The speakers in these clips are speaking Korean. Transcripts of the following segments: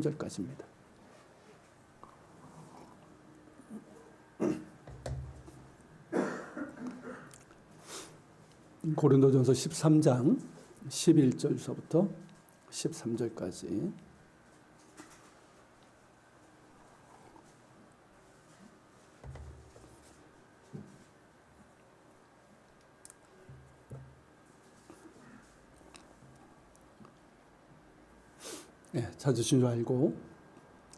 절까지입니다. 고린도전서 13장 11절서부터 13절까지. 찾으신 줄 알고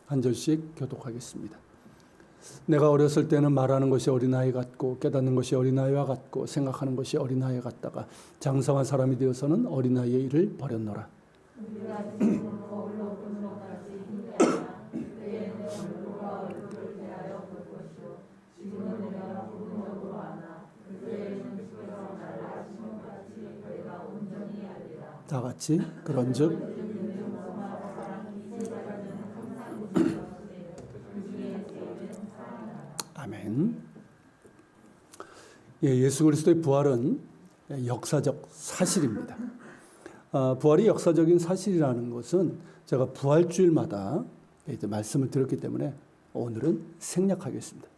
한 절씩 교독하겠습니다. 내가 어렸을 때는 말하는 것이 어린아이 같고 깨닫는 것이 어린아이와 같고 생각하는 것이 어린아이 같다가 장성한 사람이 되어서는 어린아이의 일을 버렸노라. 다 같이 그런즉 아멘. 예수 그리스도의 부활은 역사적 사실입니다. 부활이 역사적인 사실이라는 것은 제가 부활주일마다 이제 말씀을 드렸기 때문에 오늘은 생략하겠습니다.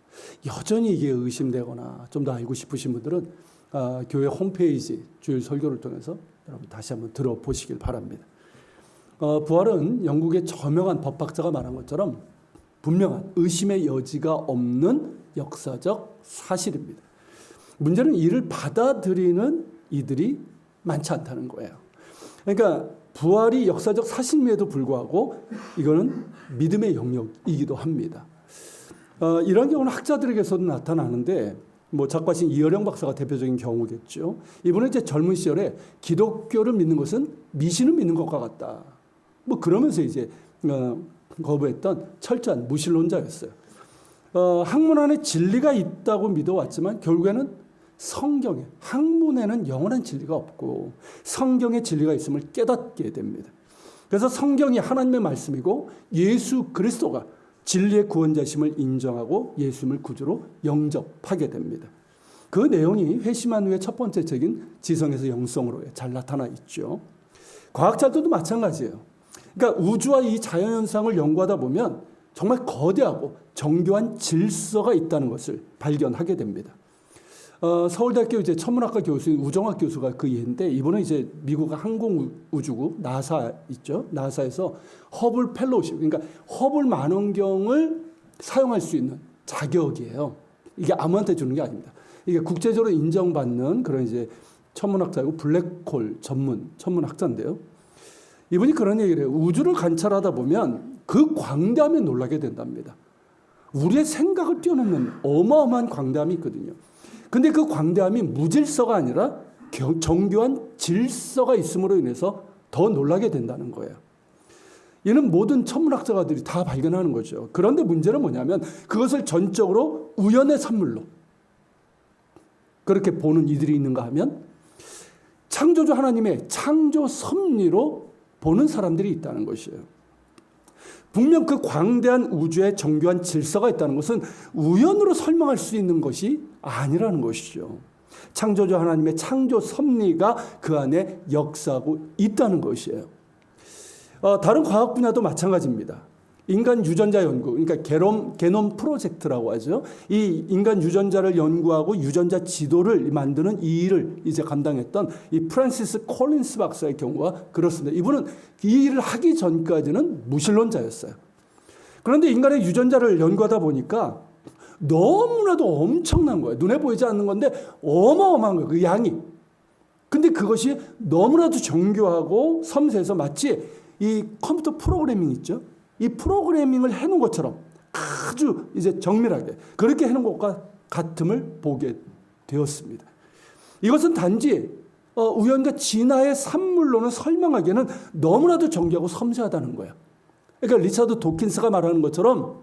여전히 이게 의심되거나 좀 더 알고 싶으신 분들은 교회 홈페이지 주일 설교를 통해서 여러분 다시 한번 들어보시길 바랍니다. 부활은 영국의 저명한 법학자가 말한 것처럼 분명한 의심의 여지가 없는 역사적 사실입니다. 문제는 이를 받아들이는 이들이 많지 않다는 거예요. 그러니까 부활이 역사적 사실임에도 불구하고 이거는 믿음의 영역이기도 합니다. 이런 경우는 학자들에게서도 나타나는데 작가신 이어령 박사가 대표적인 경우겠죠. 이분은 이제 젊은 시절에 기독교를 믿는 것은 미신을 믿는 것과 같다. 그러면서 이제 거부했던 철저한 무신론자였어요. 학문 안에 진리가 있다고 믿어왔지만 결국에는 성경에, 학문에는 영원한 진리가 없고 성경에 진리가 있음을 깨닫게 됩니다. 그래서 성경이 하나님의 말씀이고 예수 그리스도가 진리의 구원자심을 인정하고 예수님을 구주로 영접하게 됩니다. 그 내용이 회심한 후에 첫 번째 책인 지성에서 영성으로 잘 나타나 있죠. 과학자들도 마찬가지예요. 그러니까 우주와 이 자연현상을 연구하다 보면 정말 거대하고 정교한 질서가 있다는 것을 발견하게 됩니다. 서울대학교 이제 천문학과 교수인 우정학 교수가 그 예인데 이분은 이제 미국 항공우주국 나사 있죠. 나사에서 허블 펠로우십, 그러니까 허블 만원경을 사용할 수 있는 자격이에요. 이게 아무한테 주는 게 아닙니다. 이게 국제적으로 인정받는 그런 이제 천문학자이고 블랙홀 전문 천문학자인데요. 이분이 그런 얘기를 해요. 우주를 관찰하다 보면 그 광대함에 놀라게 된답니다. 우리의 생각을 뛰어넘는 어마어마한 광대함이 있거든요. 근데 그 광대함이 무질서가 아니라 정교한 질서가 있음으로 인해서 더 놀라게 된다는 거예요. 이는 모든 천문학자들이 다 발견하는 거죠. 그런데 문제는 뭐냐면 그것을 전적으로 우연의 산물로 그렇게 보는 이들이 있는가 하면 창조주 하나님의 창조 섭리로 보는 사람들이 있다는 것이에요. 분명 그 광대한 우주에 정교한 질서가 있다는 것은 우연으로 설명할 수 있는 것이 아니라는 것이죠. 창조주 하나님의 창조 섭리가 그 안에 역사하고 있다는 것이에요. 다른 과학 분야도 마찬가지입니다. 인간 유전자 연구, 그러니까 게놈 프로젝트라고 하죠. 이 인간 유전자를 연구하고 유전자 지도를 만드는 이 일을 이제 감당했던 이 프란시스 콜린스 박사의 경우가 그렇습니다. 이분은 이 일을 하기 전까지는 무신론자였어요. 그런데 인간의 유전자를 연구하다 보니까 너무나도 엄청난 거예요. 눈에 보이지 않는 건데 어마어마한 거예요. 그 양이. 근데 그것이 너무나도 정교하고 섬세해서 마치 이 컴퓨터 프로그래밍 있죠. 이 프로그래밍을 해놓은 것처럼 아주 이제 정밀하게 그렇게 해놓은 것과 같음을 보게 되었습니다. 이것은 단지 우연과 진화의 산물로는 설명하기에는 너무나도 정교하고 섬세하다는 거예요. 그러니까 리차드 도킨스가 말하는 것처럼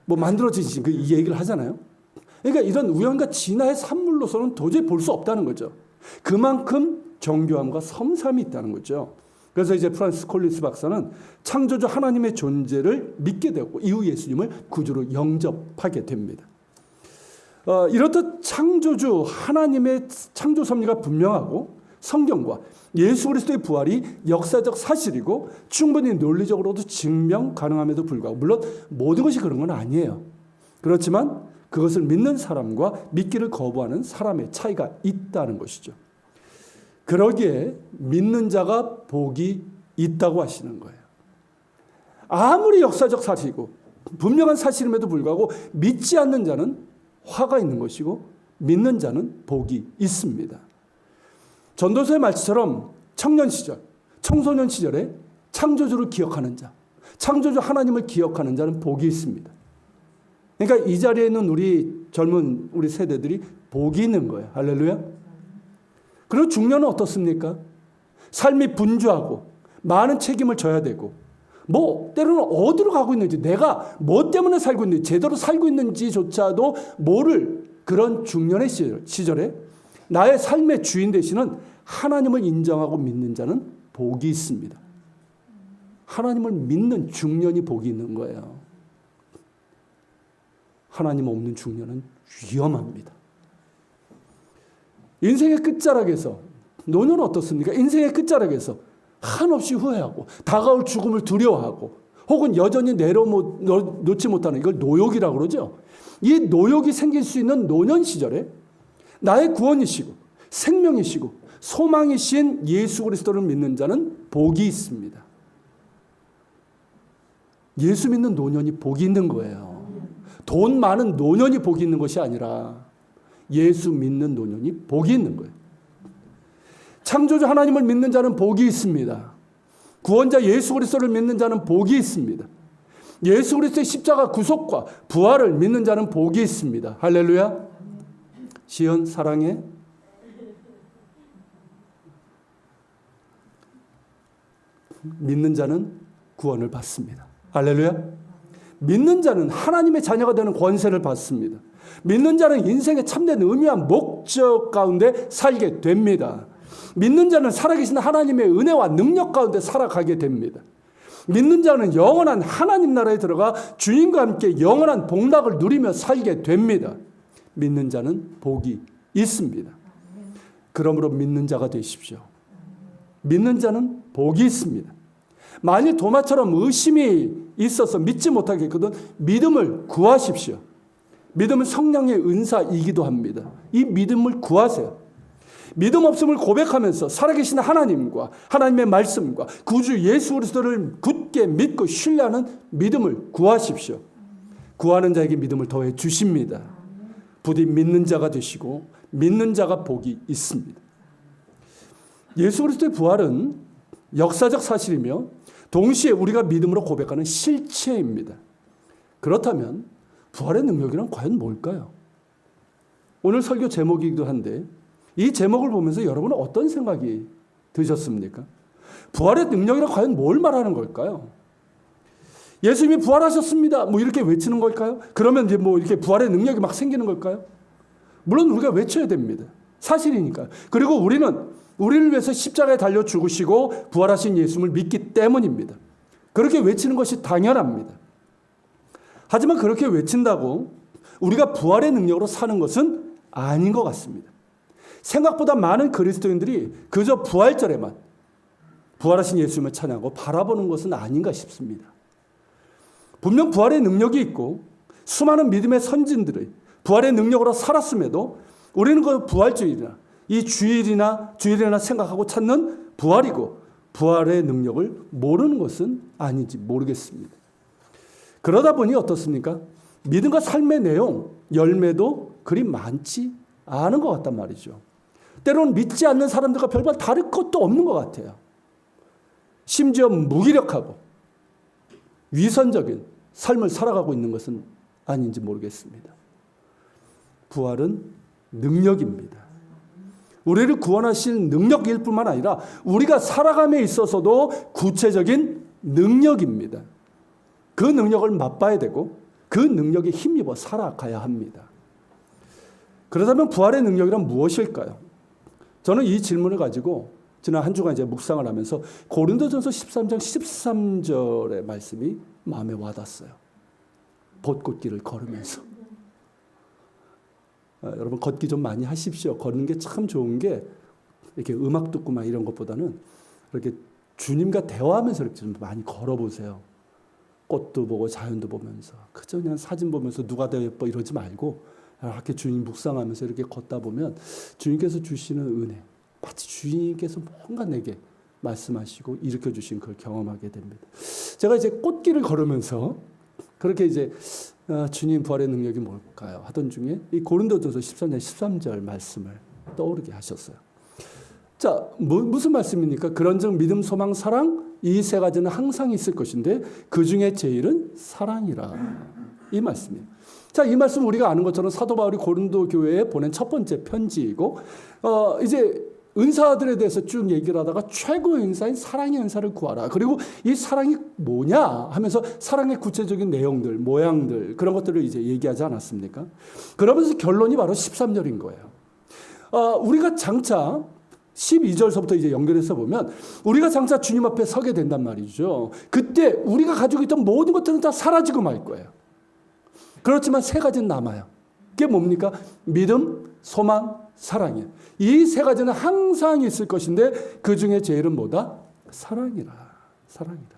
만들어지신 이 얘기를 하잖아요. 그러니까 이런 우연과 진화의 산물로서는 도저히 볼 수 없다는 거죠. 그만큼 정교함과 섬세함이 있다는 거죠. 그래서 이제 프란시스 콜린스 박사는 창조주 하나님의 존재를 믿게 되고 이후 예수님을 구주로 영접하게 됩니다. 이렇듯 창조주 하나님의 창조 섭리가 분명하고 성경과 예수 그리스도의 부활이 역사적 사실이고 충분히 논리적으로도 증명 가능함에도 불구하고, 물론 모든 것이 그런 건 아니에요. 그렇지만 그것을 믿는 사람과 믿기를 거부하는 사람의 차이가 있다는 것이죠. 그러기에 믿는 자가 복이 있다고 하시는 거예요. 아무리 역사적 사실이고 분명한 사실임에도 불구하고 믿지 않는 자는 화가 있는 것이고 믿는 자는 복이 있습니다. 전도서의 말처럼 청년 시절, 청소년 시절에 창조주를 기억하는 자, 창조주 하나님을 기억하는 자는 복이 있습니다. 그러니까 이 자리에 있는 우리 젊은 우리 세대들이 복이 있는 거예요. 할렐루야. 그리고 중년은 어떻습니까? 삶이 분주하고 많은 책임을 져야 되고, 때로는 어디로 가고 있는지, 내가 뭐 때문에 살고 있는지, 제대로 살고 있는지조차도 모를 그런 중년의 시절에 나의 삶의 주인 되시는 하나님을 인정하고 믿는 자는 복이 있습니다. 하나님을 믿는 중년이 복이 있는 거예요. 하나님 없는 중년은 위험합니다. 인생의 끝자락에서, 노년은 어떻습니까? 인생의 끝자락에서 한없이 후회하고 다가올 죽음을 두려워하고 혹은 여전히 내려놓지 못하는, 이걸 노욕이라고 그러죠. 이 노욕이 생길 수 있는 노년 시절에 나의 구원이시고 생명이시고 소망이신 예수 그리스도를 믿는 자는 복이 있습니다. 예수 믿는 노년이 복이 있는 거예요. 돈 많은 노년이 복이 있는 것이 아니라 예수 믿는 노년이 복이 있는 거예요. 창조주 하나님을 믿는 자는 복이 있습니다. 구원자 예수 그리스도를 믿는 자는 복이 있습니다. 예수 그리스도의 십자가 구속과 부활을 믿는 자는 복이 있습니다. 할렐루야. 시연 사랑해. 믿는 자는 구원을 받습니다. 할렐루야. 믿는 자는 하나님의 자녀가 되는 권세를 받습니다. 믿는 자는 인생의 참된 의미와 목적 가운데 살게 됩니다. 믿는 자는 살아계신 하나님의 은혜와 능력 가운데 살아가게 됩니다. 믿는 자는 영원한 하나님 나라에 들어가 주님과 함께 영원한 복락을 누리며 살게 됩니다. 믿는 자는 복이 있습니다. 그러므로 믿는 자가 되십시오. 믿는 자는 복이 있습니다. 만일 도마처럼 의심이 있어서 믿지 못하겠거든 믿음을 구하십시오. 믿음은 성령의 은사이기도 합니다. 이 믿음을 구하세요. 믿음 없음을 고백하면서 살아계신 하나님과 하나님의 말씀과 구주 예수 그리스도를 굳게 믿고 신뢰하는 믿음을 구하십시오. 구하는 자에게 믿음을 더해 주십니다. 부디 믿는 자가 되시고 믿는 자가 복이 있습니다. 예수 그리스도의 부활은 역사적 사실이며 동시에 우리가 믿음으로 고백하는 실체입니다. 그렇다면 부활의 능력이란 과연 뭘까요? 오늘 설교 제목이기도 한데 이 제목을 보면서 여러분은 어떤 생각이 드셨습니까? 부활의 능력이란 과연 뭘 말하는 걸까요? 예수님이 부활하셨습니다. 이렇게 외치는 걸까요? 그러면 이제 이렇게 부활의 능력이 막 생기는 걸까요? 물론 우리가 외쳐야 됩니다. 사실이니까요. 그리고 우리를 위해서 십자가에 달려 죽으시고 부활하신 예수님을 믿기 때문입니다. 그렇게 외치는 것이 당연합니다. 하지만 그렇게 외친다고 우리가 부활의 능력으로 사는 것은 아닌 것 같습니다. 생각보다 많은 그리스도인들이 그저 부활절에만 부활하신 예수님을 찬양하고 바라보는 것은 아닌가 싶습니다. 분명 부활의 능력이 있고 수많은 믿음의 선진들의 부활의 능력으로 살았음에도 우리는 그 부활주일이나 이 주일이나 생각하고 찾는 부활이고 부활의 능력을 모르는 것은 아닌지 모르겠습니다. 그러다 보니 어떻습니까? 믿음과 삶의 내용, 열매도 그리 많지 않은 것 같단 말이죠. 때로는 믿지 않는 사람들과 별반 다를 것도 없는 것 같아요. 심지어 무기력하고 위선적인 삶을 살아가고 있는 것은 아닌지 모르겠습니다. 부활은 능력입니다. 우리를 구원하실 능력일 뿐만 아니라 우리가 살아감에 있어서도 구체적인 능력입니다. 그 능력을 맛봐야 되고 그 능력에 힘입어 살아가야 합니다. 그렇다면 부활의 능력이란 무엇일까요? 저는 이 질문을 가지고 지난 한 주간 이제 묵상을 하면서 고린도전서 13장 13절의 말씀이 마음에 와닿았어요. 벚꽃길을 걸으면서. 여러분 걷기 좀 많이 하십시오. 걷는 게 참 좋은 게 이렇게 음악 듣고 막 이런 것보다는 이렇게 주님과 대화하면서 이렇게 좀 많이 걸어보세요. 꽃도 보고 자연도 보면서 그저 그냥 사진 보면서 누가 더 예뻐 이러지 말고 이렇게 주님 묵상하면서 이렇게 걷다 보면 주님께서 주시는 은혜, 마치 주님께서 뭔가 내게 말씀하시고 일으켜 주신 그걸 경험하게 됩니다. 제가 이제 꽃길을 걸으면서 그렇게 이제 주님 부활의 능력이 뭘까요? 하던 중에 이 고린도전서 13장 13절 말씀을 떠오르게 하셨어요. 자, 무슨 말씀입니까? 그런즉 믿음, 소망, 사랑 이 세 가지는 항상 있을 것인데 그 중에 제일은 사랑이라. 이 말씀이에요. 자, 이 말씀 우리가 아는 것처럼 사도 바울이 고린도 교회에 보낸 첫 번째 편지이고 이제 은사들에 대해서 쭉 얘기를 하다가 최고의 은사인 사랑의 은사를 구하라. 그리고 이 사랑이 뭐냐 하면서 사랑의 구체적인 내용들, 모양들 그런 것들을 이제 얘기하지 않았습니까? 그러면서 결론이 바로 13절인 거예요. 우리가 장차 12절서부터 이제 연결해서 보면 우리가 장차 주님 앞에 서게 된단 말이죠. 그때 우리가 가지고 있던 모든 것들은 다 사라지고 말 거예요. 그렇지만 세 가지는 남아요. 그게 뭡니까? 믿음, 소망, 사랑이에요. 이 세 가지는 항상 있을 것인데 그 중에 제일은 뭐다? 사랑이라. 사랑이다.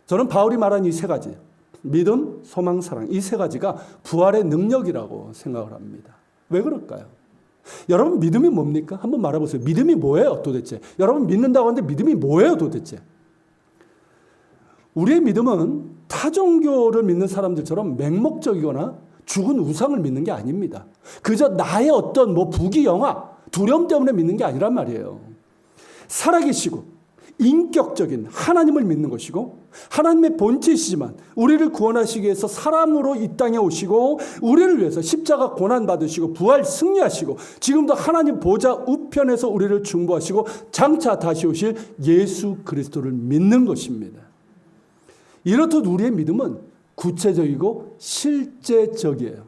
저는 바울이 말한 이 세 가지, 믿음, 소망, 사랑, 이 세 가지가 부활의 능력이라고 생각을 합니다. 왜 그럴까요? 여러분 믿음이 뭡니까? 한번 말해보세요. 믿음이 뭐예요 도대체? 여러분 믿는다고 하는데 믿음이 뭐예요 도대체? 우리의 믿음은 타 종교를 믿는 사람들처럼 맹목적이거나 죽은 우상을 믿는 게 아닙니다. 그저 나의 어떤 부귀영화, 두려움 때문에 믿는 게 아니란 말이에요. 살아계시고 인격적인 하나님을 믿는 것이고 하나님의 본체이시지만 우리를 구원하시기 위해서 사람으로 이 땅에 오시고 우리를 위해서 십자가 고난받으시고 부활 승리하시고 지금도 하나님 보좌 우편에서 우리를 중보하시고 장차 다시 오실 예수 그리스도를 믿는 것입니다. 이렇듯 우리의 믿음은 구체적이고 실제적이에요.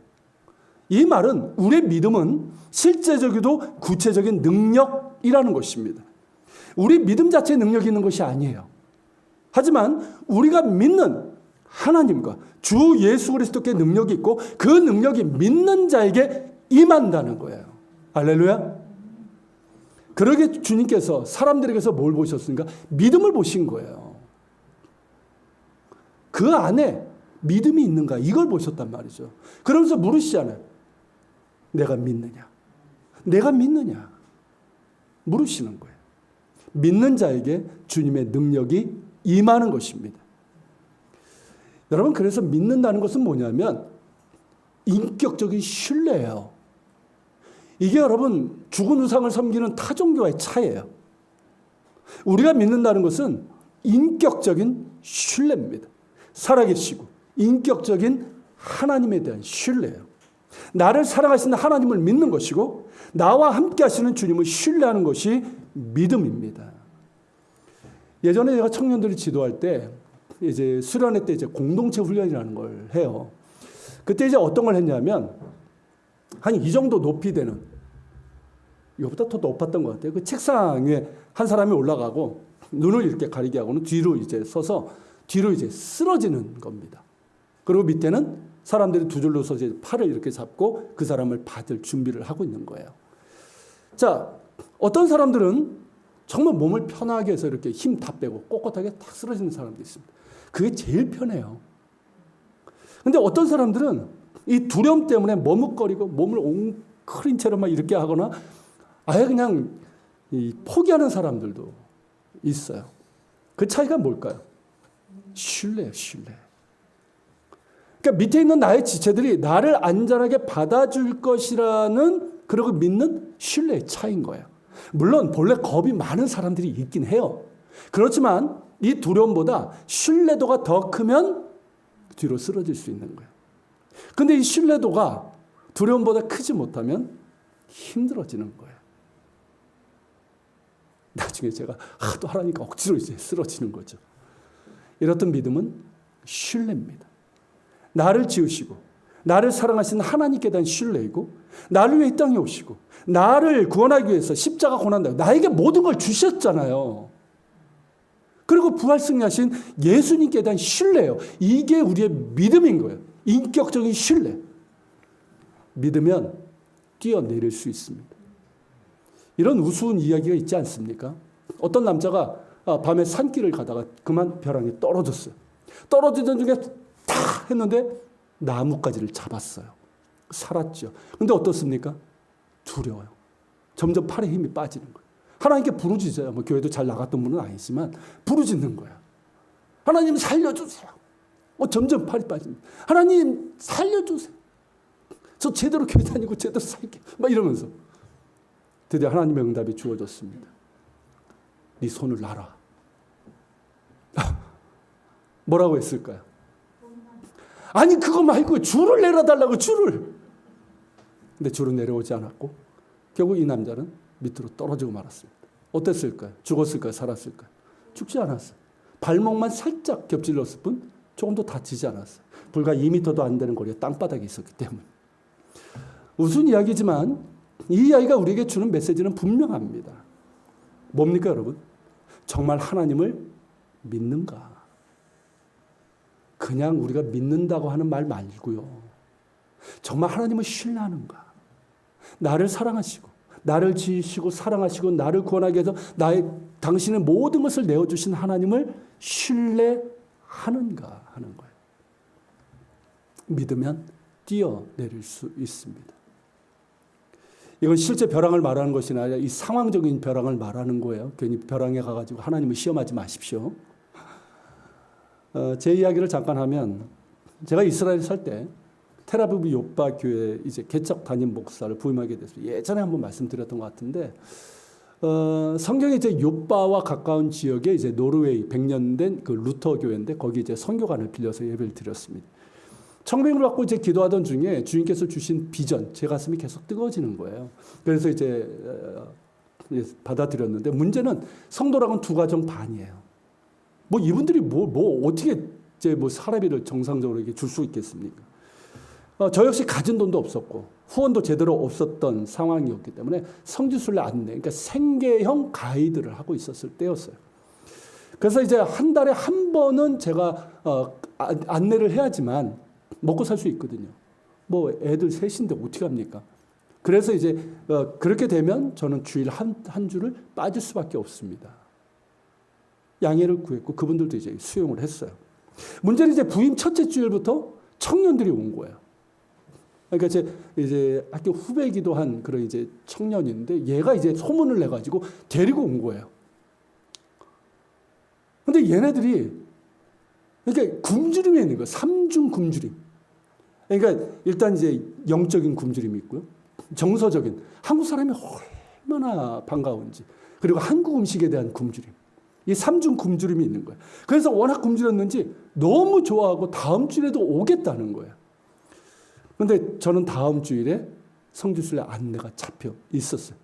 이 말은 우리의 믿음은 실제적이고 구체적인 능력이라는 것입니다. 우리 믿음 자체에 능력이 있는 것이 아니에요. 하지만 우리가 믿는 하나님과 주 예수 그리스도께 능력이 있고 그 능력이 믿는 자에게 임한다는 거예요. 할렐루야. 그러게 주님께서 사람들에게서 뭘 보셨습니까? 믿음을 보신 거예요. 그 안에 믿음이 있는가 이걸 보셨단 말이죠. 그러면서 물으시잖아요. 내가 믿느냐? 내가 믿느냐? 물으시는 거예요. 믿는 자에게 주님의 능력이 임하는 것입니다. 여러분 그래서 믿는다는 것은 뭐냐면 인격적인 신뢰예요. 이게 여러분 죽은 우상을 섬기는 타종교와의 차이예요. 우리가 믿는다는 것은 인격적인 신뢰입니다. 살아계시고 인격적인 하나님에 대한 신뢰예요. 나를 사랑하시는 하나님을 믿는 것이고 나와 함께 하시는 주님을 신뢰하는 것이 믿음입니다. 예전에 제가 청년들이 지도할 때 이제 수련회 때 이제 공동체 훈련이라는 걸 해요. 그때 이제 어떤 걸 했냐면 한 이 정도 높이 되는 이거보다 더 높았던 것 같아요. 그 책상 위에 한 사람이 올라가고 눈을 이렇게 가리게 하고는 뒤로 이제 서서 뒤로 이제 쓰러지는 겁니다. 그리고 밑에는 사람들이 두 줄로 서서 팔을 이렇게 잡고 그 사람을 받을 준비를 하고 있는 거예요. 자, 어떤 사람들은 정말 몸을 편하게 해서 이렇게 힘 다 빼고 꼿꼿하게 탁 쓰러지는 사람도 있습니다. 그게 제일 편해요. 근데 어떤 사람들은 이 두려움 때문에 머뭇거리고 몸을 웅크린 채로 막 이렇게 하거나 아예 그냥 포기하는 사람들도 있어요. 그 차이가 뭘까요? 신뢰예요, 신뢰. 그러니까 밑에 있는 나의 지체들이 나를 안전하게 받아줄 것이라는 그러고 믿는 신뢰의 차이인 거예요. 물론 본래 겁이 많은 사람들이 있긴 해요. 그렇지만 이 두려움보다 신뢰도가 더 크면 뒤로 쓰러질 수 있는 거예요. 근데 이 신뢰도가 두려움보다 크지 못하면 힘들어지는 거예요. 나중에 제가 하도 하라니까 억지로 이제 쓰러지는 거죠. 이렇던 믿음은 신뢰입니다. 나를 지으시고 나를 사랑하시는 하나님께 대한 신뢰이고 나를 위해 이 땅에 오시고 나를 구원하기 위해서 십자가 고난다. 나에게 모든 걸 주셨잖아요. 그리고 부활 승리하신 예수님께 대한 신뢰예요. 이게 우리의 믿음인 거예요. 인격적인 신뢰. 믿으면 뛰어내릴 수 있습니다. 이런 우스운 이야기가 있지 않습니까? 어떤 남자가 밤에 산길을 가다가 그만 벼랑에 떨어졌어요. 떨어지던 중에 탁 했는데 나뭇가지를 잡았어요. 살았죠. 근데 어떻습니까? 두려워요. 점점 팔에 힘이 빠지는 거예요. 하나님께 부르짖어요. 뭐 교회도 잘 나갔던 분은 아니지만 부르짖는 거야. 하나님 살려주세요. 점점 팔이 빠집니다. 하나님 살려주세요. 저 제대로 교회 다니고 제대로 살게요. 막 이러면서 드디어 하나님의 응답이 주어졌습니다. 네 손을 놔라. 뭐라고 했을까요? 아니 그거 말고 줄을 내려달라고 줄을. 근데 줄은 내려오지 않았고 결국 이 남자는 밑으로 떨어지고 말았습니다. 어땠을까요? 죽었을까요? 살았을까요? 죽지 않았어요. 발목만 살짝 겹질렀을 뿐 조금도 다치지 않았어요. 불과 2m도 안 되는 거리에 땅바닥에 있었기 때문에. 우스운 이야기지만 이 이야기가 우리에게 주는 메시지는 분명합니다. 뭡니까 여러분? 정말 하나님을 믿는가? 그냥 우리가 믿는다고 하는 말 말고요. 정말 하나님을 신뢰하는가? 나를 사랑하시고 나를 지으시고 사랑하시고 나를 구원하게 해서 당신의 모든 것을 내어주신 하나님을 신뢰하는가 하는 거예요. 믿으면 뛰어내릴 수 있습니다. 이건 실제 벼랑을 말하는 것이 아니라 이 상황적인 벼랑을 말하는 거예요. 괜히 벼랑에 가가지고 하나님을 시험하지 마십시오. 제 이야기를 잠깐 하면 제가 이스라엘 살 때 텔아비브 요빠 교회 이제 개척 담임 목사를 부임하게 됐어요. 예전에 한번 말씀드렸던 것 같은데 성경에 이제 요빠와 가까운 지역에 이제 노르웨이 100년 된 그 루터 교회인데 거기 이제 선교관을 빌려서 예배를 드렸습니다. 청빙을 받고 이제 기도하던 중에 주님께서 주신 비전, 제 가슴이 계속 뜨거워지는 거예요. 그래서 이제 받아들였는데 문제는 성도랑은 2가정 반이에요. 뭐 이분들이 뭐 어떻게 이제 뭐 사례비를 정상적으로 이렇게 줄 수 있겠습니까? 저 역시 가진 돈도 없었고 후원도 제대로 없었던 상황이었기 때문에 성지순례 안내, 그러니까 생계형 가이드를 하고 있었을 때였어요. 그래서 이제 한 달에 한 번은 제가 안내를 해야지만 먹고 살 수 있거든요. 뭐 애들 셋인데 어떻게 합니까? 그래서 이제 그렇게 되면 저는 주일 한 주를 빠질 수밖에 없습니다. 양해를 구했고 그분들도 이제 수용을 했어요. 문제는 이제 부임 첫째 주일부터 청년들이 온 거예요. 그러니까 이제 학교 후배기도 한 그런 이제 청년인데 얘가 이제 소문을 내가지고 데리고 온 거예요. 근데 얘네들이 그러니까 굶주림에 있는 거예요. 3중 굶주림. 그러니까 일단 이제 영적인 굶주림이 있고요. 정서적인 한국 사람이 얼마나 반가운지 그리고 한국 음식에 대한 굶주림. 이 3중 굶주림이 있는 거예요. 그래서 워낙 굶주렸는지 너무 좋아하고 다음 주에도 오겠다는 거예요. 근데 저는 다음 주일에 성지순례 안내가 잡혀 있었어요.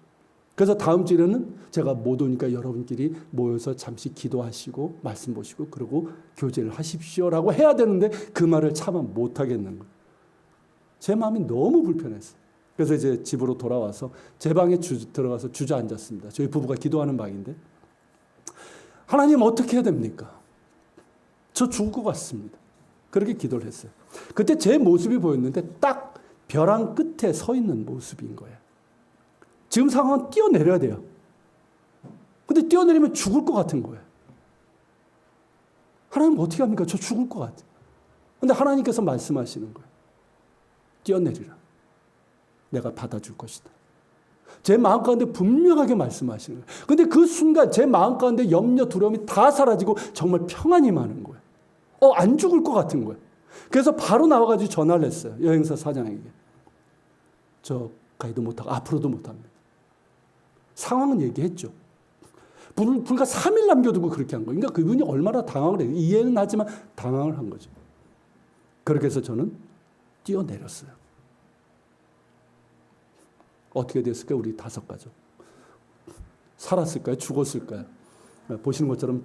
그래서 다음 주일에는 제가 못 오니까 여러분끼리 모여서 잠시 기도하시고 말씀 보시고 그리고 교제를 하십시오라고 해야 되는데 그 말을 차마 못 하겠는 거예요. 제 마음이 너무 불편했어요. 그래서 이제 집으로 돌아와서 제 방에 들어가서 주저앉았습니다. 저희 부부가 기도하는 방인데 하나님 어떻게 해야 됩니까? 저 죽을 것 같습니다. 그렇게 기도를 했어요. 그때 제 모습이 보였는데 딱 벼랑 끝에 서 있는 모습인 거예요. 지금 상황은 뛰어내려야 돼요. 근데 뛰어내리면 죽을 것 같은 거예요. 하나님 어떻게 합니까? 저 죽을 것 같아요. 근데 하나님께서 말씀하시는 거예요. 뛰어내리라. 내가 받아줄 것이다. 제 마음 가운데 분명하게 말씀하시는 거예요. 근데 그 순간 제 마음 가운데 염려, 두려움이 다 사라지고 정말 평안이 많은 거예요. 안 죽을 것 같은 거예요. 그래서 바로 나와가지고 전화를 했어요. 여행사 사장에게. 저 가이드 못하고 앞으로도 못합니다. 상황은 얘기했죠. 불과 3일 남겨두고 그렇게 한 거예요. 그러니까 그분이 얼마나 당황을 해요. 이해는 하지만 당황을 한 거죠. 그렇게 해서 저는 뛰어내렸어요. 어떻게 됐을까요? 우리 5가족. 살았을까요? 죽었을까요? 보시는 것처럼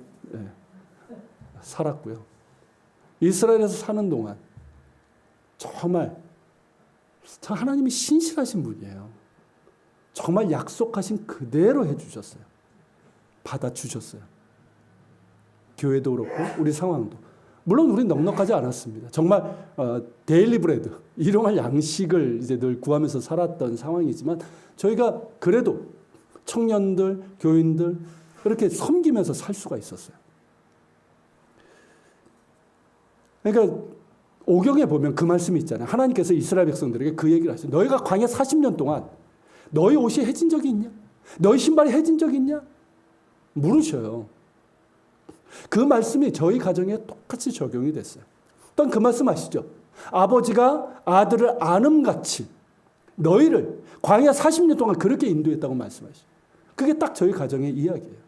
살았고요. 이스라엘에서 사는 동안 정말 하나님이 신실하신 분이에요. 정말 약속하신 그대로 해주셨어요. 받아주셨어요. 교회도 그렇고 우리 상황도. 물론 우리는 넉넉하지 않았습니다. 정말 데일리 브레드, 일용할 양식을 이제 늘 구하면서 살았던 상황이지만 저희가 그래도 청년들, 교인들 이렇게 섬기면서 살 수가 있었어요. 그러니까 오경에 보면 그 말씀이 있잖아요. 하나님께서 이스라엘 백성들에게 그 얘기를 하시죠. 너희가 광야 40년 동안 너희 옷이 해진 적이 있냐? 너희 신발이 해진 적이 있냐? 물으셔요. 그 말씀이 저희 가정에 똑같이 적용이 됐어요. 또 그 말씀 아시죠? 아버지가 아들을 아름같이 너희를 광야 40년 동안 그렇게 인도했다고 말씀하시죠. 그게 딱 저희 가정의 이야기예요.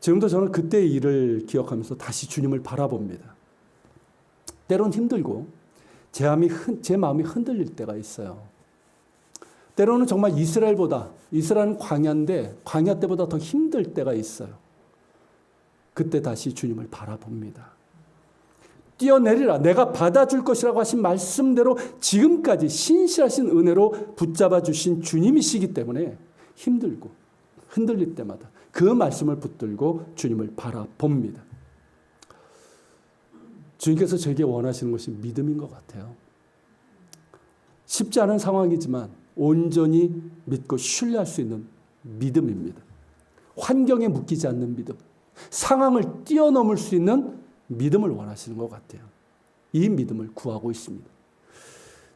지금도 저는 그때의 일을 기억하면서 다시 주님을 바라봅니다. 때론 힘들고 제 마음이 흔들릴 때가 있어요. 때로는 정말 이스라엘은 광야인데 광야 때보다 더 힘들 때가 있어요. 그때 다시 주님을 바라봅니다. 뛰어내리라 내가 받아줄 것이라고 하신 말씀대로 지금까지 신실하신 은혜로 붙잡아 주신 주님이시기 때문에 힘들고 흔들릴 때마다 그 말씀을 붙들고 주님을 바라봅니다. 주님께서 저에게 원하시는 것이 믿음인 것 같아요. 쉽지 않은 상황이지만 온전히 믿고 신뢰할 수 있는 믿음입니다. 환경에 묶이지 않는 믿음, 상황을 뛰어넘을 수 있는 믿음을 원하시는 것 같아요. 이 믿음을 구하고 있습니다.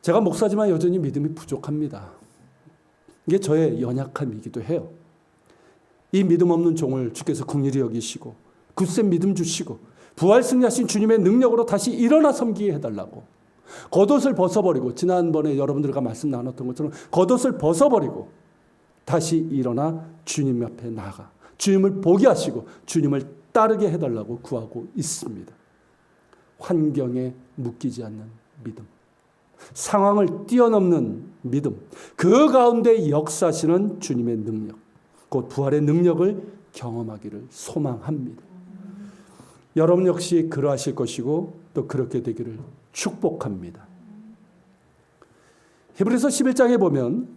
제가 목사지만 여전히 믿음이 부족합니다. 이게 저의 연약함이기도 해요. 이 믿음 없는 종을 주께서 긍휼히 여기시고 굳센 믿음 주시고 부활 승리하신 주님의 능력으로 다시 일어나 섬기게 해달라고 겉옷을 벗어버리고 지난번에 여러분들과 말씀 나눴던 것처럼 겉옷을 벗어버리고 다시 일어나 주님 앞에 나가 주님을 보게 하시고 주님을 따르게 해달라고 구하고 있습니다. 환경에 묶이지 않는 믿음, 상황을 뛰어넘는 믿음, 그 가운데 역사하시는 주님의 능력, 곧 부활의 능력을 경험하기를 소망합니다. 여러분 역시 그러하실 것이고 또 그렇게 되기를 축복합니다. 히브리서 11장에 보면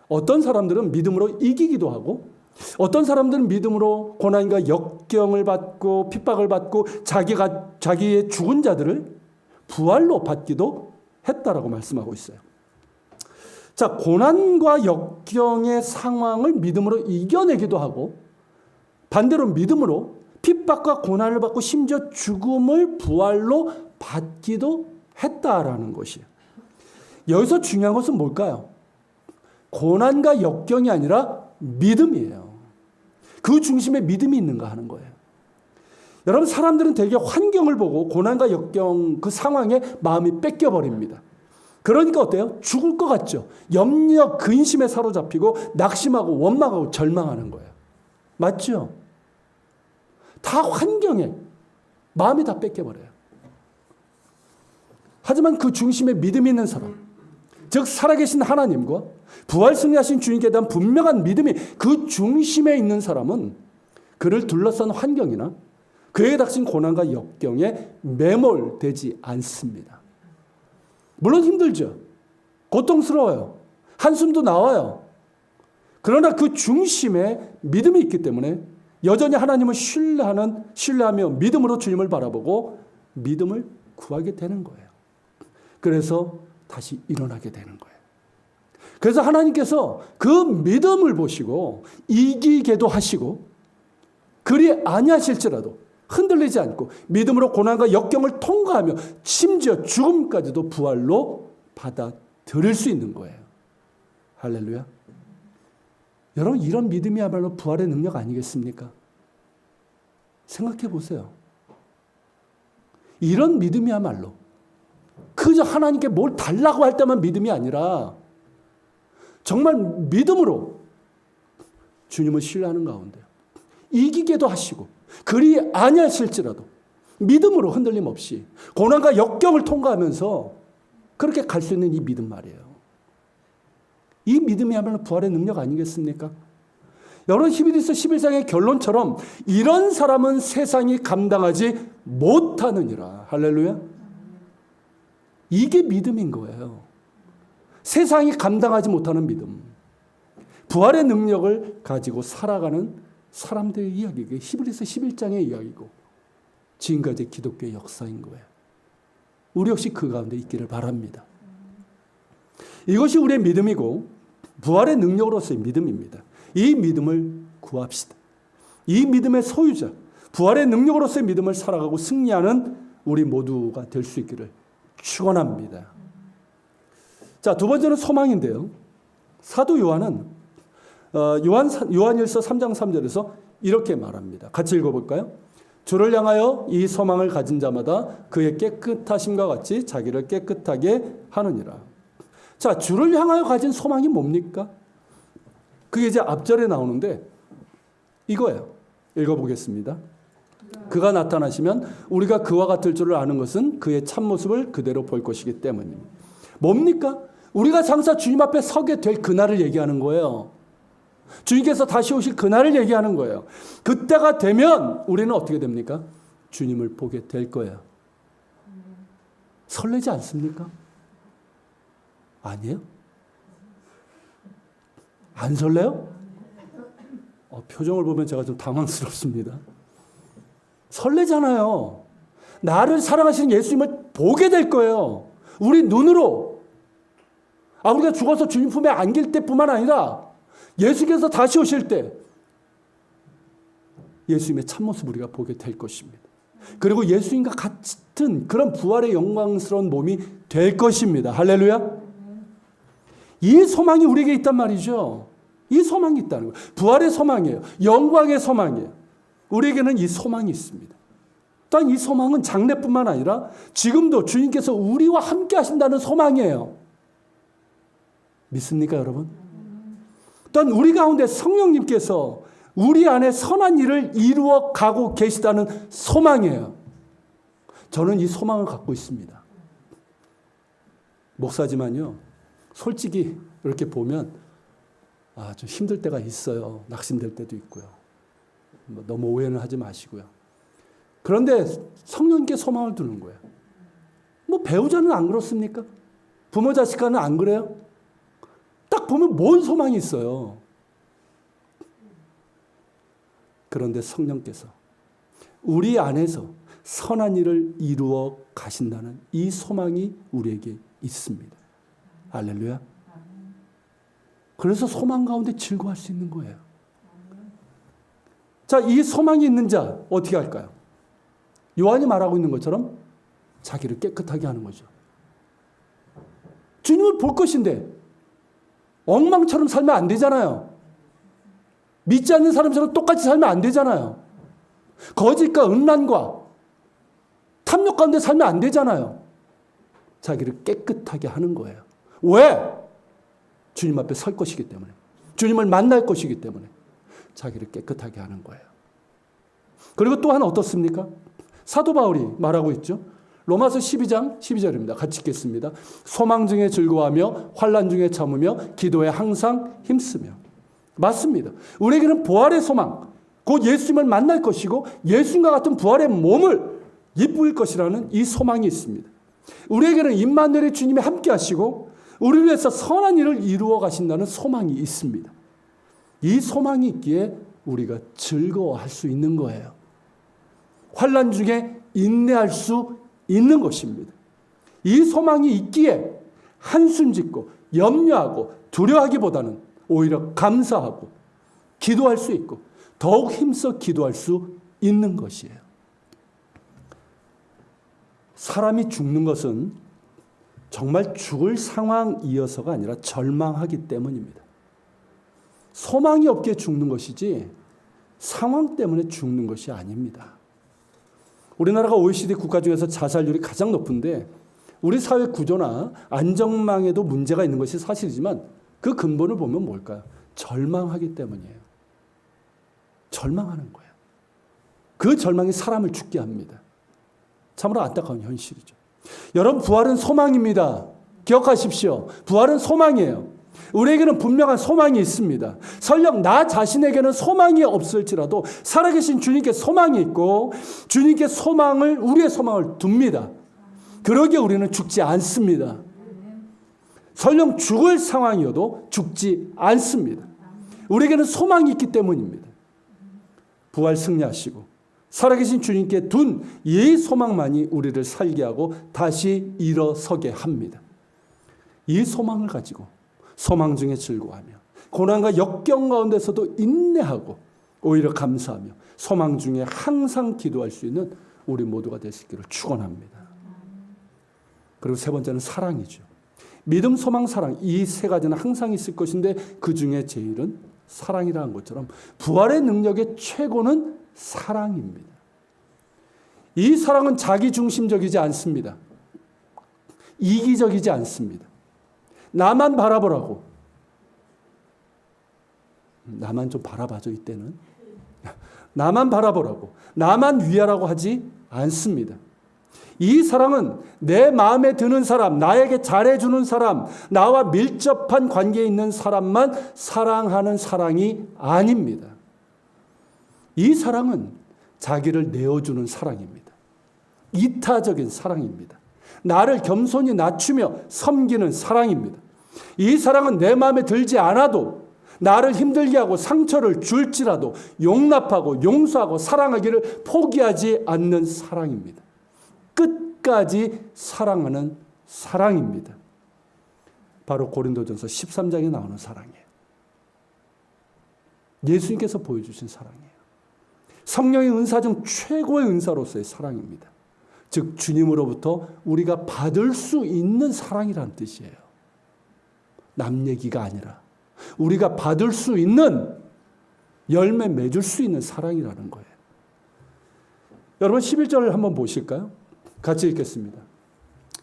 어떤 사람들은 믿음으로 이기기도 하고 어떤 사람들은 믿음으로 고난과 역경을 받고 핍박을 받고 자기의 죽은 자들을 부활로 받기도 했다라고 말씀하고 있어요. 자, 고난과 역경의 상황을 믿음으로 이겨내기도 하고 반대로 믿음으로 핍박과 고난을 받고 심지어 죽음을 부활로 받기도 했다라는 것이에요. 여기서 중요한 것은 뭘까요? 고난과 역경이 아니라 믿음이에요. 그 중심에 믿음이 있는가 하는 거예요. 여러분, 사람들은 되게 환경을 보고 고난과 역경 그 상황에 마음이 뺏겨버립니다. 그러니까 어때요? 죽을 것 같죠. 염려, 근심에 사로잡히고 낙심하고 원망하고 절망하는 거예요. 맞죠? 다 환경에 마음이 다 뺏겨버려요. 하지만 그 중심에 믿음이 있는 사람, 즉 살아계신 하나님과 부활 승리하신 주님께 대한 분명한 믿음이 그 중심에 있는 사람은 그를 둘러싼 환경이나 그에게 닥친 고난과 역경에 매몰되지 않습니다. 물론 힘들죠. 고통스러워요. 한숨도 나와요. 그러나 그 중심에 믿음이 있기 때문에 여전히 하나님을 신뢰하며 믿음으로 주님을 바라보고 믿음을 구하게 되는 거예요. 그래서 다시 일어나게 되는 거예요. 그래서 하나님께서 그 믿음을 보시고 이기게도 하시고 그리 아니하실지라도 흔들리지 않고 믿음으로 고난과 역경을 통과하며 심지어 죽음까지도 부활로 받아들일 수 있는 거예요. 할렐루야. 여러분, 이런 믿음이야말로 부활의 능력 아니겠습니까? 생각해 보세요. 이런 믿음이야말로 그저 하나님께 뭘 달라고 할 때만 믿음이 아니라 정말 믿음으로 주님을 신뢰하는 가운데 이기게도 하시고 그리 아니하실지라도 믿음으로 흔들림 없이 고난과 역경을 통과하면서 그렇게 갈 수 있는 이 믿음 말이에요. 이 믿음이야말로 부활의 능력 아니겠습니까? 여러분, 히브리서 11장의 결론처럼 이런 사람은 세상이 감당하지 못하느니라. 할렐루야. 이게 믿음인 거예요. 세상이 감당하지 못하는 믿음. 부활의 능력을 가지고 살아가는 사람들의 이야기가 히브리서 11장의 이야기고 지금까지 기독교의 역사인 거예요. 우리 역시 그 가운데 있기를 바랍니다. 이것이 우리의 믿음이고 부활의 능력으로서의 믿음입니다. 이 믿음을 구합시다. 이 믿음의 소유자, 부활의 능력으로서의 믿음을 살아가고 승리하는 우리 모두가 될 수 있기를 축원합니다. 자, 두 번째는 소망인데요. 사도 요한은 요한일서 3장 3절에서 이렇게 말합니다. 같이 읽어볼까요? 주를 향하여 이 소망을 가진 자마다 그의 깨끗하심과 같이 자기를 깨끗하게 하느니라. 자, 주를 향하여 가진 소망이 뭡니까? 그게 이제 앞절에 나오는데 이거예요. 읽어보겠습니다. 그가 나타나시면 우리가 그와 같을 줄을 아는 것은 그의 참모습을 그대로 볼 것이기 때문입니다. 뭡니까? 우리가 장차 주님 앞에 서게 될 그날을 얘기하는 거예요. 주님께서 다시 오실 그날을 얘기하는 거예요. 그때가 되면 우리는 어떻게 됩니까? 주님을 보게 될 거예요. 설레지 않습니까? 아니에요? 안 설레요? 표정을 보면 제가 좀 당황스럽습니다. 설레잖아요. 나를 사랑하시는 예수님을 보게 될 거예요. 우리 눈으로. 우리가 죽어서 주님 품에 안길 때뿐만 아니라 예수께서 다시 오실 때 예수님의 참모습을 우리가 보게 될 것입니다. 그리고 예수님과 같은 그런 부활의 영광스러운 몸이 될 것입니다. 할렐루야. 이 소망이 우리에게 있단 말이죠. 이 소망이 있다는 거예요. 부활의 소망이에요. 영광의 소망이에요. 우리에게는 이 소망이 있습니다. 또한 이 소망은 장래뿐만 아니라 지금도 주님께서 우리와 함께 하신다는 소망이에요. 믿습니까, 여러분? 또한 우리 가운데 성령님께서 우리 안에 선한 일을 이루어 가고 계시다는 소망이에요. 저는 이 소망을 갖고 있습니다. 목사지만요, 솔직히 이렇게 보면 좀 힘들 때가 있어요. 낙심될 때도 있고요. 너무 오해는 하지 마시고요. 그런데 성령님께 소망을 두는 거예요. 배우자는 안 그렇습니까? 부모 자식 간은 안 그래요? 딱 보면 뭔 소망이 있어요. 그런데 성령께서 우리 안에서 선한 일을 이루어 가신다는 이 소망이 우리에게 있습니다. 할렐루야. 그래서 소망 가운데 즐거워할 수 있는 거예요. 자, 이 소망이 있는 자 어떻게 할까요? 요한이 말하고 있는 것처럼 자기를 깨끗하게 하는 거죠. 주님을 볼 것인데 엉망처럼 살면 안 되잖아요. 믿지 않는 사람처럼 똑같이 살면 안 되잖아요. 거짓과 음란과 탐욕 가운데 살면 안 되잖아요. 자기를 깨끗하게 하는 거예요. 왜? 주님 앞에 설 것이기 때문에. 주님을 만날 것이기 때문에 자기를 깨끗하게 하는 거예요. 그리고 또한 어떻습니까? 사도 바울이 말하고 있죠. 로마서 12장 12절입니다. 같이 읽겠습니다. 소망 중에 즐거워하며 환난 중에 참으며 기도에 항상 힘쓰며. 맞습니다. 우리에게는 부활의 소망, 곧 예수님을 만날 것이고 예수님과 같은 부활의 몸을 입을 것이라는 이 소망이 있습니다. 우리에게는 임마누엘의 주님이 함께 하시고 우리를 위해서 선한 일을 이루어 가신다는 소망이 있습니다. 이 소망이 있기에 우리가 즐거워할 수 있는 거예요. 환난 중에 인내할 수 있는 것입니다. 이 소망이 있기에 한숨 짓고 염려하고 두려워하기보다는 오히려 감사하고 기도할 수 있고 더욱 힘써 기도할 수 있는 것이에요. 사람이 죽는 것은 정말 죽을 상황이어서가 아니라 절망하기 때문입니다. 소망이 없게 죽는 것이지 상황 때문에 죽는 것이 아닙니다. 우리나라가 OECD 국가 중에서 자살률이 가장 높은데 우리 사회 구조나 안전망에도 문제가 있는 것이 사실이지만 그 근본을 보면 뭘까요? 절망하기 때문이에요. 절망하는 거예요. 그 절망이 사람을 죽게 합니다. 참으로 안타까운 현실이죠. 여러분, 부활은 소망입니다. 기억하십시오. 부활은 소망이에요. 우리에게는 분명한 소망이 있습니다. 설령 나 자신에게는 소망이 없을지라도 살아계신 주님께 소망이 있고 주님께 우리의 소망을 둡니다. 그러기에 우리는 죽지 않습니다. 설령 죽을 상황이어도 죽지 않습니다. 우리에게는 소망이 있기 때문입니다. 부활 승리하시고 살아계신 주님께 둔 이 소망만이 우리를 살게 하고 다시 일어서게 합니다. 이 소망을 가지고 소망 중에 즐거워하며 고난과 역경 가운데서도 인내하고 오히려 감사하며 소망 중에 항상 기도할 수 있는 우리 모두가 되시기를 축원합니다. 그리고 세 번째는 사랑이죠. 믿음, 소망, 사랑 이 세 가지는 항상 있을 것인데 그 중에 제일은 사랑이라는 것처럼 부활의 능력의 최고는 사랑입니다. 이 사랑은 자기중심적이지 않습니다. 이기적이지 않습니다. 나만 바라보라고. 나만 좀 바라봐줘 이때는. 나만 바라보라고. 나만 위하라고 하지 않습니다. 이 사랑은 내 마음에 드는 사람, 나에게 잘해주는 사람, 나와 밀접한 관계에 있는 사람만 사랑하는 사랑이 아닙니다. 이 사랑은 자기를 내어주는 사랑입니다. 이타적인 사랑입니다. 나를 겸손히 낮추며 섬기는 사랑입니다. 이 사랑은 내 마음에 들지 않아도 나를 힘들게 하고 상처를 줄지라도 용납하고 용서하고 사랑하기를 포기하지 않는 사랑입니다. 끝까지 사랑하는 사랑입니다. 바로 고린도전서 13장에 나오는 사랑이에요. 예수님께서 보여주신 사랑이에요. 성령의 은사 중 최고의 은사로서의 사랑입니다. 즉 주님으로부터 우리가 받을 수 있는 사랑이라는 뜻이에요. 남 얘기가 아니라 우리가 받을 수 있는, 열매 맺을 수 있는 사랑이라는 거예요. 여러분 11절을 한번 보실까요? 같이 읽겠습니다.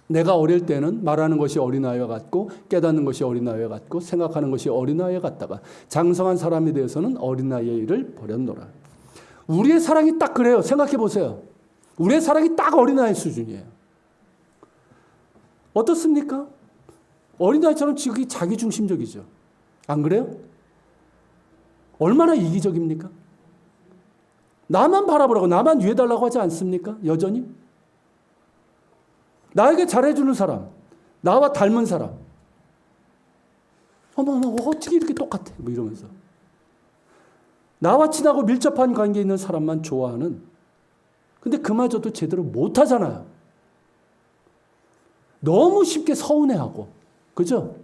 내가 어릴 때는 말하는 것이 어린아이와 같고 깨닫는 것이 어린아이와 같고 생각하는 것이 어린아이와 같다가 장성한 사람이 되어서는 어린아이의 일을 버렸노라. 우리의 사랑이 딱 그래요. 생각해 보세요. 우리의 사랑이 딱 어린아이 수준이에요. 어떻습니까? 어린아이처럼 지극히 자기중심적이죠. 안 그래요? 얼마나 이기적입니까? 나만 바라보라고, 나만 위해달라고 하지 않습니까? 여전히? 나에게 잘해주는 사람, 나와 닮은 사람. 어머, 어떻게 이렇게 똑같아? 뭐 이러면서. 나와 친하고 밀접한 관계에 있는 사람만 좋아하는, 근데 그마저도 제대로 못하잖아요. 너무 쉽게 서운해하고, 그죠?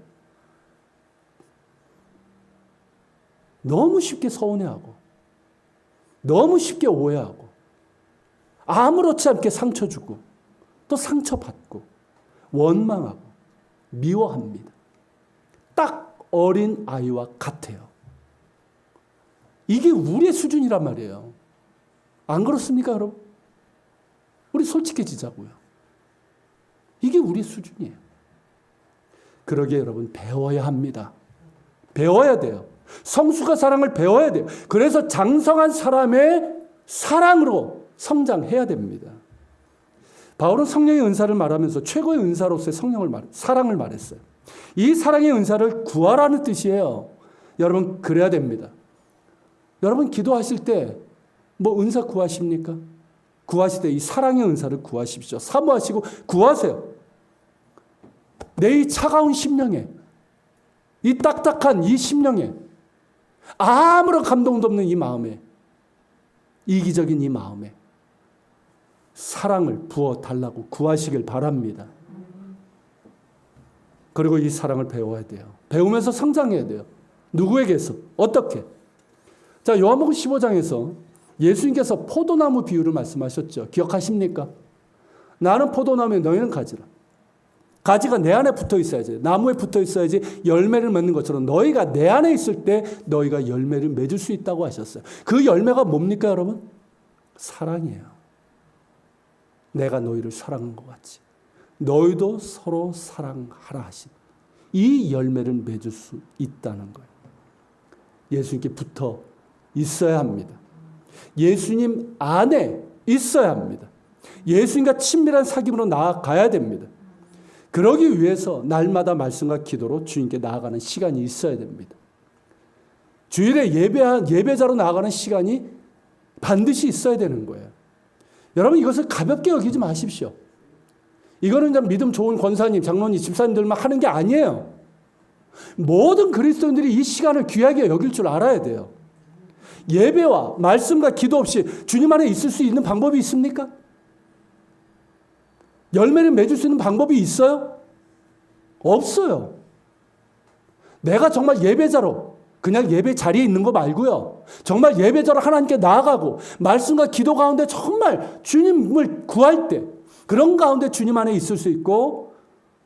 너무 쉽게 서운해하고, 너무 쉽게 오해하고, 아무렇지 않게 상처 주고, 또 상처받고, 원망하고, 미워합니다. 딱 어린 아이와 같아요. 이게 우리의 수준이란 말이에요. 안 그렇습니까, 여러분? 우리 솔직해지자고요. 이게 우리의 수준이에요. 그러기에 여러분 배워야 합니다. 배워야 돼요. 성숙한 사랑을 배워야 돼요. 그래서 장성한 사람의 사랑으로 성장해야 됩니다. 바울은 성령의 은사를 말하면서 최고의 은사로서의 사랑을 말했어요. 이 사랑의 은사를 구하라는 뜻이에요. 여러분 그래야 됩니다. 여러분 기도하실 때 뭐 은사 구하십니까? 구하실 때 이 사랑의 은사를 구하십시오. 사모하시고 구하세요. 내 이 차가운 심령에, 이 딱딱한 이 심령에, 아무런 감동도 없는 이 마음에, 이기적인 이 마음에 사랑을 부어달라고 구하시길 바랍니다. 그리고 이 사랑을 배워야 돼요. 배우면서 성장해야 돼요. 누구에게서? 어떻게? 자, 요한복음 15장에서 예수님께서 포도나무 비유를 말씀하셨죠. 기억하십니까? 나는 포도나무에 너희는 가지라. 가지가 내 안에 붙어 있어야지. 나무에 붙어 있어야지 열매를 맺는 것처럼 너희가 내 안에 있을 때 너희가 열매를 맺을 수 있다고 하셨어요. 그 열매가 뭡니까, 여러분? 사랑이에요. 내가 너희를 사랑한 것 같이 너희도 서로 사랑하라 하신 이 열매를 맺을 수 있다는 거예요. 예수님께 붙어 있어야 합니다. 예수님 안에 있어야 합니다. 예수님과 친밀한 사귐으로 나아가야 됩니다. 그러기 위해서 날마다 말씀과 기도로 주님께 나아가는 시간이 있어야 됩니다. 주일에 예배자로 나아가는 시간이 반드시 있어야 되는 거예요. 여러분 이것을 가볍게 여기지 마십시오. 이거는 그냥 믿음 좋은 권사님, 장로님, 집사님들만 하는 게 아니에요. 모든 그리스도인들이 이 시간을 귀하게 여길 줄 알아야 돼요. 예배와 말씀과 기도 없이 주님 안에 있을 수 있는 방법이 있습니까? 열매를 맺을 수 있는 방법이 있어요? 없어요. 내가 정말 예배자로 그냥 예배 자리에 있는 거 말고요. 정말 예배자로 하나님께 나아가고 말씀과 기도 가운데 정말 주님을 구할 때 그런 가운데 주님 안에 있을 수 있고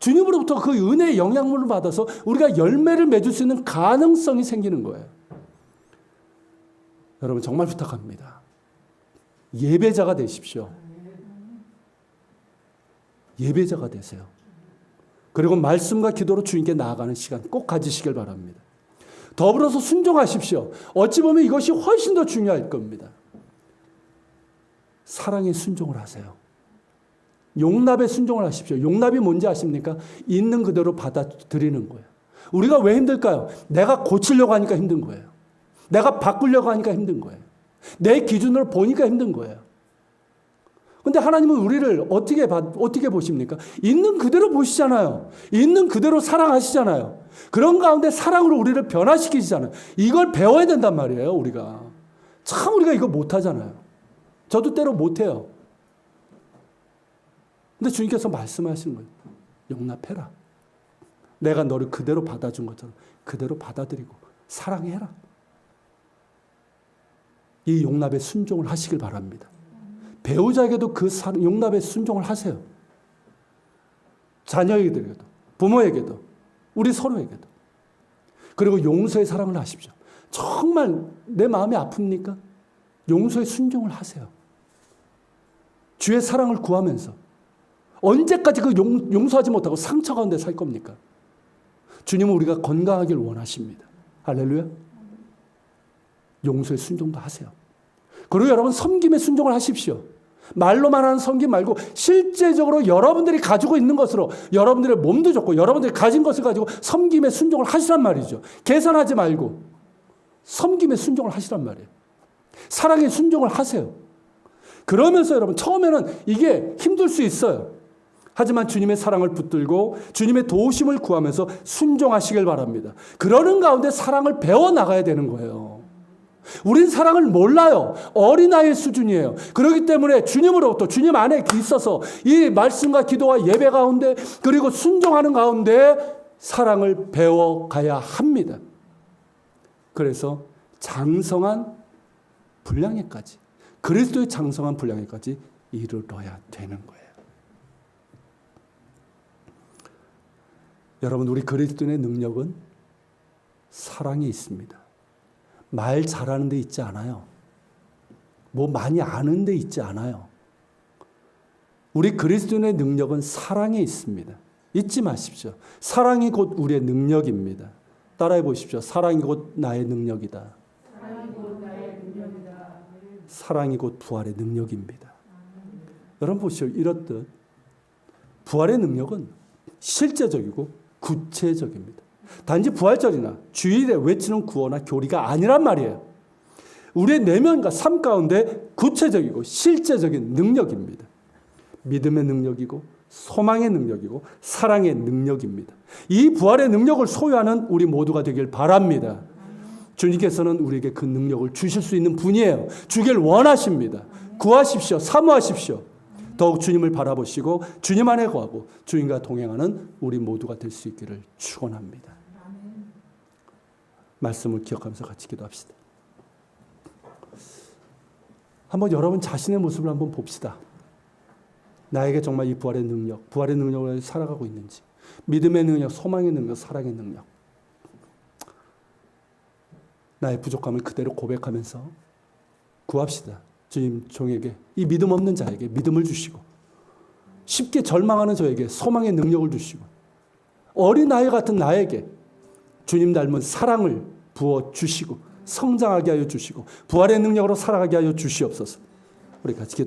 주님으로부터 그 은혜의 영향물을 받아서 우리가 열매를 맺을 수 있는 가능성이 생기는 거예요. 여러분 정말 부탁합니다. 예배자가 되십시오. 예배자가 되세요. 그리고 말씀과 기도로 주님께 나아가는 시간 꼭 가지시길 바랍니다. 더불어서 순종하십시오. 어찌 보면 이것이 훨씬 더 중요할 겁니다. 사랑에 순종을 하세요. 용납에 순종을 하십시오. 용납이 뭔지 아십니까? 있는 그대로 받아들이는 거예요. 우리가 왜 힘들까요? 내가 고치려고 하니까 힘든 거예요. 내가 바꾸려고 하니까 힘든 거예요. 내 기준으로 보니까 힘든 거예요. 근데 하나님은 우리를 어떻게 보십니까? 있는 그대로 보시잖아요. 있는 그대로 사랑하시잖아요. 그런 가운데 사랑으로 우리를 변화시키시잖아요. 이걸 배워야 된단 말이에요, 우리가. 참 우리가 이거 못하잖아요. 저도 때로 못해요. 근데 주님께서 말씀하시는 거예요. 용납해라. 내가 너를 그대로 받아준 것처럼 그대로 받아들이고 사랑해라. 이 용납에 순종을 하시길 바랍니다. 배우자에게도 그 용납에 순종을 하세요. 자녀에게도, 부모에게도, 우리 서로에게도. 그리고 용서의 사랑을 하십시오. 정말 내 마음이 아픕니까? 용서의 순종을 하세요. 주의 사랑을 구하면서 언제까지 그 용서하지 못하고 상처 가운데 살 겁니까? 주님은 우리가 건강하길 원하십니다. 할렐루야. 용서의 순종도 하세요. 그리고 여러분 섬김의 순종을 하십시오. 말로만 하는 섬김 말고 실제적으로 여러분들이 가지고 있는 것으로 여러분들의 몸도 좋고 여러분들이 가진 것을 가지고 섬김의 순종을 하시란 말이죠. 계산하지 말고 섬김의 순종을 하시란 말이에요. 사랑의 순종을 하세요. 그러면서 여러분 처음에는 이게 힘들 수 있어요. 하지만 주님의 사랑을 붙들고 주님의 도우심을 구하면서 순종하시길 바랍니다. 그러는 가운데 사랑을 배워나가야 되는 거예요. 우린 사랑을 몰라요. 어린아이의 수준이에요. 그렇기 때문에 주님으로부터 주님 안에 있어서 이 말씀과 기도와 예배 가운데 그리고 순종하는 가운데 사랑을 배워가야 합니다. 그래서 장성한 분량에까지 그리스도의 장성한 분량에까지 이르러야 되는 거예요. 여러분 우리 그리스도인의 능력은 사랑이 있습니다. 말 잘하는 데 있지 않아요. 뭐 많이 아는 데 있지 않아요. 우리 그리스도인의 능력은 사랑에 있습니다. 잊지 마십시오. 사랑이 곧 우리의 능력입니다. 따라해 보십시오. 사랑이 곧 나의 능력이다. 사랑이 곧 나의 능력이다. 사랑이 곧 부활의 능력입니다. 여러분 보시오. 이렇듯 부활의 능력은 실제적이고 구체적입니다. 단지 부활절이나 주일에 외치는 구호나 교리가 아니란 말이에요. 우리의 내면과 삶 가운데 구체적이고 실제적인 능력입니다. 믿음의 능력이고 소망의 능력이고 사랑의 능력입니다. 이 부활의 능력을 소유하는 우리 모두가 되길 바랍니다. 주님께서는 우리에게 그 능력을 주실 수 있는 분이에요. 주길 원하십니다. 구하십시오. 사모하십시오. 더욱 주님을 바라보시고 주님 안에 거하고 주님과 동행하는 우리 모두가 될 수 있기를 축원합니다. 말씀을 기억하면서 같이 기도합시다. 한번 여러분 자신의 모습을 한번 봅시다. 나에게 정말 이 부활의 능력을 살아가고 있는지, 믿음의 능력, 소망의 능력, 사랑의 능력, 나의 부족함을 그대로 고백하면서 구합시다. 주님 종에게, 이 믿음 없는 자에게 믿음을 주시고 쉽게 절망하는 저에게 소망의 능력을 주시고 어린아이 같은 나에게 주님 닮은 사랑을 부어주시고 성장하게 하여 주시고 부활의 능력으로 살아가게 하여 주시옵소서. 우리 같이